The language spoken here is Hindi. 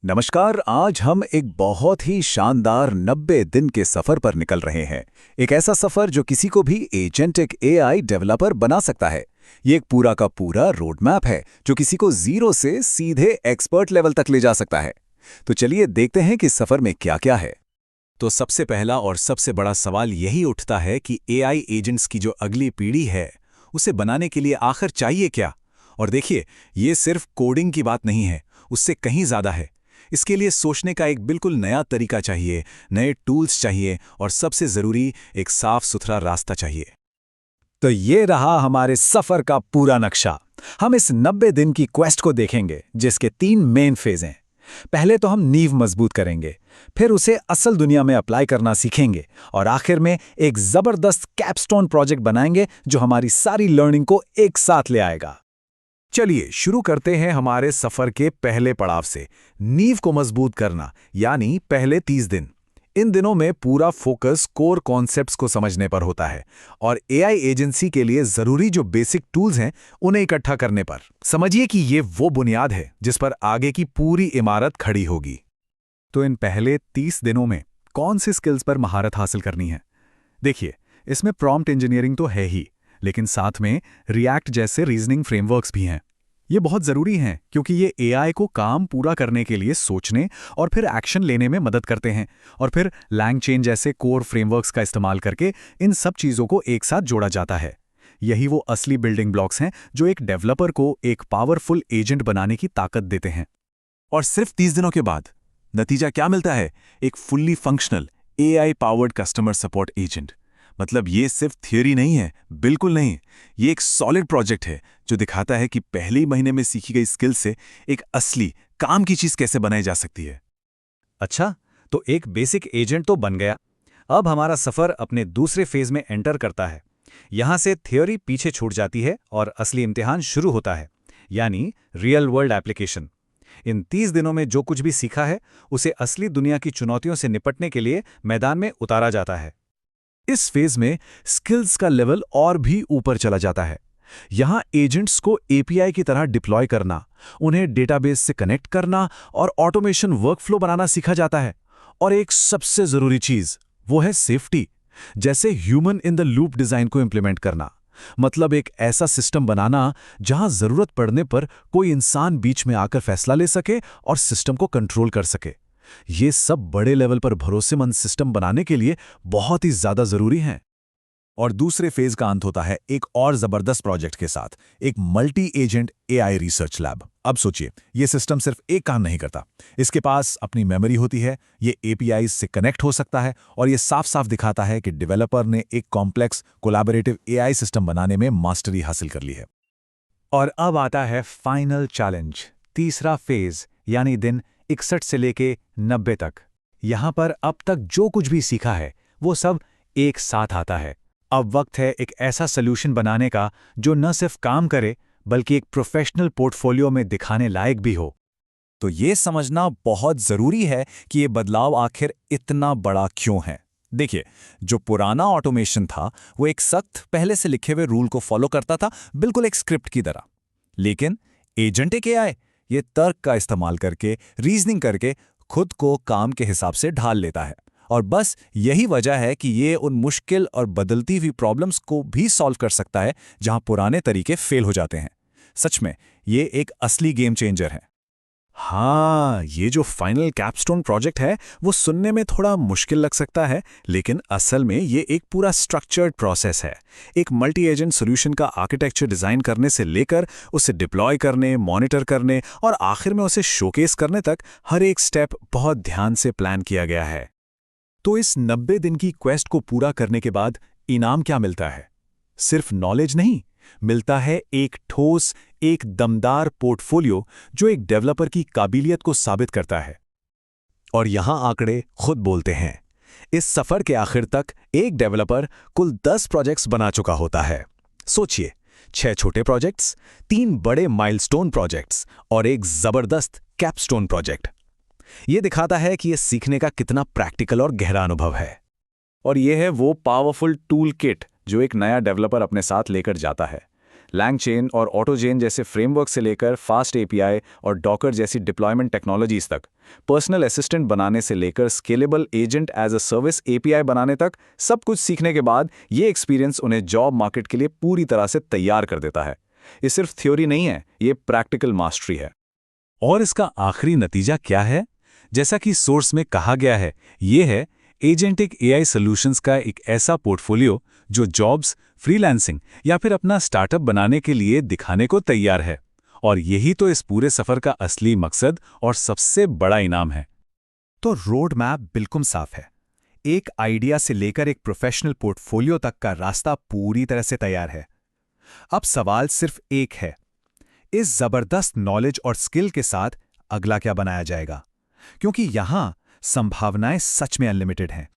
नमस्कार। आज हम एक बहुत ही शानदार 90 दिन के सफर पर निकल रहे हैं। एक ऐसा सफर जो किसी को भी एजेंटिक एआई डेवलपर बना सकता है। ये एक पूरा का पूरा रोड मैप है जो किसी को जीरो से सीधे एक्सपर्ट लेवल तक ले जा सकता है। तो चलिए देखते हैं कि सफर में क्या क्या है। तो सबसे पहला और सबसे बड़ा सवाल यही उठता है कि एआई एजेंट्स की जो अगली पीढ़ी है उसे बनाने के लिए आखिर चाहिए क्या। और देखिए, ये सिर्फ कोडिंग की बात नहीं है, उससे कहीं ज्यादा है। इसके लिए सोचने का एक बिल्कुल नया तरीका चाहिए, नए टूल्स चाहिए और सबसे जरूरी एक साफ सुथरा रास्ता चाहिए। तो ये रहा हमारे सफर का पूरा नक्शा। हम इस 90 दिन की क्वेस्ट को देखेंगे जिसके 3 मेन फेज हैं। पहले तो हम नींव मजबूत करेंगे, फिर उसे असल दुनिया में अप्लाई करना सीखेंगे और आखिर में एक जबरदस्त कैपस्टोन प्रोजेक्ट बनाएंगे जो हमारी सारी लर्निंग को एक साथ ले आएगा। चलिए शुरू करते हैं हमारे सफर के पहले पड़ाव से, नींव को मजबूत करना, यानी पहले 30 दिन। इन दिनों में पूरा फोकस कोर कॉन्सेप्ट्स को समझने पर होता है और एआई एजेंसी के लिए जरूरी जो बेसिक टूल्स हैं उन्हें इकट्ठा करने पर। समझिए कि ये वो बुनियाद है जिस पर आगे की पूरी इमारत खड़ी होगी। तो इन पहले 30 दिनों में कौन सी स्किल्स पर महारत हासिल करनी है? देखिए, इसमें प्रॉम्प्ट इंजीनियरिंग तो है ही, लेकिन साथ में रिएक्ट जैसे रीजनिंग फ्रेमवर्क्स भी हैं। ये बहुत ज़रूरी हैं क्योंकि ये एआई को काम पूरा करने के लिए सोचने और फिर एक्शन लेने में मदद करते हैं। और फिर लैंगचेन जैसे कोर फ्रेमवर्क्स का इस्तेमाल करके इन सब चीज़ों को एक साथ जोड़ा जाता है। यही वो असली बिल्डिंग ब्लॉक्स हैं जो एक डेवलपर को एक पावरफुल एजेंट बनाने की ताकत देते हैं। और सिर्फ 30 दिनों के बाद नतीजा क्या मिलता है? एक fully functional AI powered customer support agent. मतलब ये सिर्फ थियोरी नहीं है, बिल्कुल नहीं। ये एक सॉलिड प्रोजेक्ट है जो दिखाता है कि पहले ही महीने में सीखी गई स्किल से एक असली काम की चीज कैसे बनाई जा सकती है। अच्छा, तो एक बेसिक एजेंट तो बन गया। अब हमारा सफर अपने दूसरे फेज में एंटर करता है। यहां से थियोरी पीछे छूट जाती है और असली इम्तिहान शुरू होता है, यानी रियल वर्ल्ड एप्लीकेशन। इन 30 दिनों में जो कुछ भी सीखा है उसे असली दुनिया की चुनौतियों से निपटने के लिए मैदान में उतारा जाता है। इस फेज में स्किल्स का लेवल और भी ऊपर चला जाता है। यहां एजेंट्स को एपीआई की तरह डिप्लॉय करना, उन्हें डेटाबेस से कनेक्ट करना और ऑटोमेशन वर्कफ्लो बनाना सीखा जाता है। और एक सबसे जरूरी चीज वो है सेफ्टी, जैसे human in the loop design को इंप्लीमेंट करना। मतलब एक ऐसा सिस्टम बनाना जहां जरूरत पड़ने पर कोई इंसान बीच में आकर फैसला ले सके और सिस्टम को कंट्रोल कर सके। ये सब बड़े लेवल पर भरोसेमंद सिस्टम बनाने के लिए बहुत ही ज्यादा जरूरी हैं। और दूसरे फेज का अंत होता है एक और जबरदस्त प्रोजेक्ट के साथ, एक multi agent AI research lab. अब सोचिए, ये सिस्टम सिर्फ एक काम नहीं करता। इसके पास अपनी मेमोरी होती है, ये एपीआई से कनेक्ट हो सकता है और ये साफ साफ दिखाता है कि डेवलपर ने एक कॉम्प्लेक्स कोलैबोरेटिव एआई सिस्टम बनाने में मास्टरी हासिल कर ली है। और अब आता है फाइनल चैलेंज, तीसरा फेज, यानी दिन 61 से लेके 90 तक। यहां पर अब तक जो कुछ भी सीखा है वो सब एक साथ आता है। अब वक्त है एक ऐसा सॉल्यूशन बनाने का जो न सिर्फ काम करे बल्कि एक प्रोफेशनल पोर्टफोलियो में दिखाने लायक भी हो। तो ये समझना बहुत जरूरी है कि ये बदलाव आखिर इतना बड़ा क्यों है। देखिए, जो पुराना ऑटोमेशन था वो एक सख्त पहले से लिखे हुए रूल को फॉलो करता था, बिल्कुल एक स्क्रिप्ट की तरह। लेकिन एजेंटिक एआई ये तर्क का इस्तेमाल करके, रीजनिंग करके खुद को काम के हिसाब से ढाल लेता है। और बस यही वजह है कि ये उन मुश्किल और बदलती हुई प्रॉब्लम्स को भी सॉल्व कर सकता है जहां पुराने तरीके फेल हो जाते हैं। सच में ये एक असली गेम चेंजर है। हाँ, ये जो फाइनल कैपस्टोन प्रोजेक्ट है वो सुनने में थोड़ा मुश्किल लग सकता है, लेकिन असल में ये एक पूरा स्ट्रक्चर्ड प्रोसेस है। एक मल्टी एजेंट सॉल्यूशन का आर्किटेक्चर डिजाइन करने से लेकर उसे डिप्लॉय करने, मॉनिटर करने और आखिर में उसे शोकेस करने तक हर एक स्टेप बहुत ध्यान से प्लान किया गया है। तो इस 90 दिन की क्वेस्ट को पूरा करने के बाद इनाम क्या मिलता है? सिर्फ नॉलेज नहीं, मिलता है एक ठोस, एक दमदार पोर्टफोलियो जो एक डेवलपर की काबिलियत को साबित करता है। और यहां आंकड़े खुद बोलते हैं। इस सफर के आखिर तक एक डेवलपर कुल 10 प्रोजेक्ट्स बना चुका होता है। सोचिए, 6 छोटे प्रोजेक्ट्स, 3 बड़े माइलस्टोन प्रोजेक्ट्स और एक जबरदस्त कैपस्टोन प्रोजेक्ट। यह दिखाता है कि यह सीखने का कितना प्रैक्टिकल और गहरा अनुभव है। और यह है वो पावरफुल टूल किट जो एक नया डेवलपर अपने साथ लेकर जाता है। LangChain और AutoGen जैसे फ्रेमवर्क से लेकर फास्ट एपीआई और डॉकर जैसी डिप्लॉयमेंट टेक्नोलॉजीज तक, पर्सनल असिस्टेंट बनाने से लेकर scalable agent as a service API बनाने तक, सब कुछ सीखने के बाद ये एक्सपीरियंस उन्हें जॉब मार्केट के लिए पूरी तरह से तैयार कर देता है। ये सिर्फ थ्योरी नहीं है, ये प्रैक्टिकल मास्टरी है। और इसका आखिरी नतीजा क्या है? जैसा कि सोर्स में कहा गया है, ये है एजेंटिक एआई सॉल्यूशंस का एक ऐसा पोर्टफोलियो जो जॉब्स, फ्रीलांसिंग या फिर अपना स्टार्टअप बनाने के लिए दिखाने को तैयार है। और यही तो इस पूरे सफर का असली मकसद और सबसे बड़ा इनाम है। तो रोड मैप बिल्कुल साफ है। एक आइडिया से लेकर एक प्रोफेशनल पोर्टफोलियो तक का रास्ता पूरी तरह से तैयार है। अब सवाल सिर्फ एक है, इस जबरदस्त नॉलेज और स्किल के साथ अगला क्या बनाया जाएगा? क्योंकि यहां संभावनाएं सच में अनलिमिटेड हैं।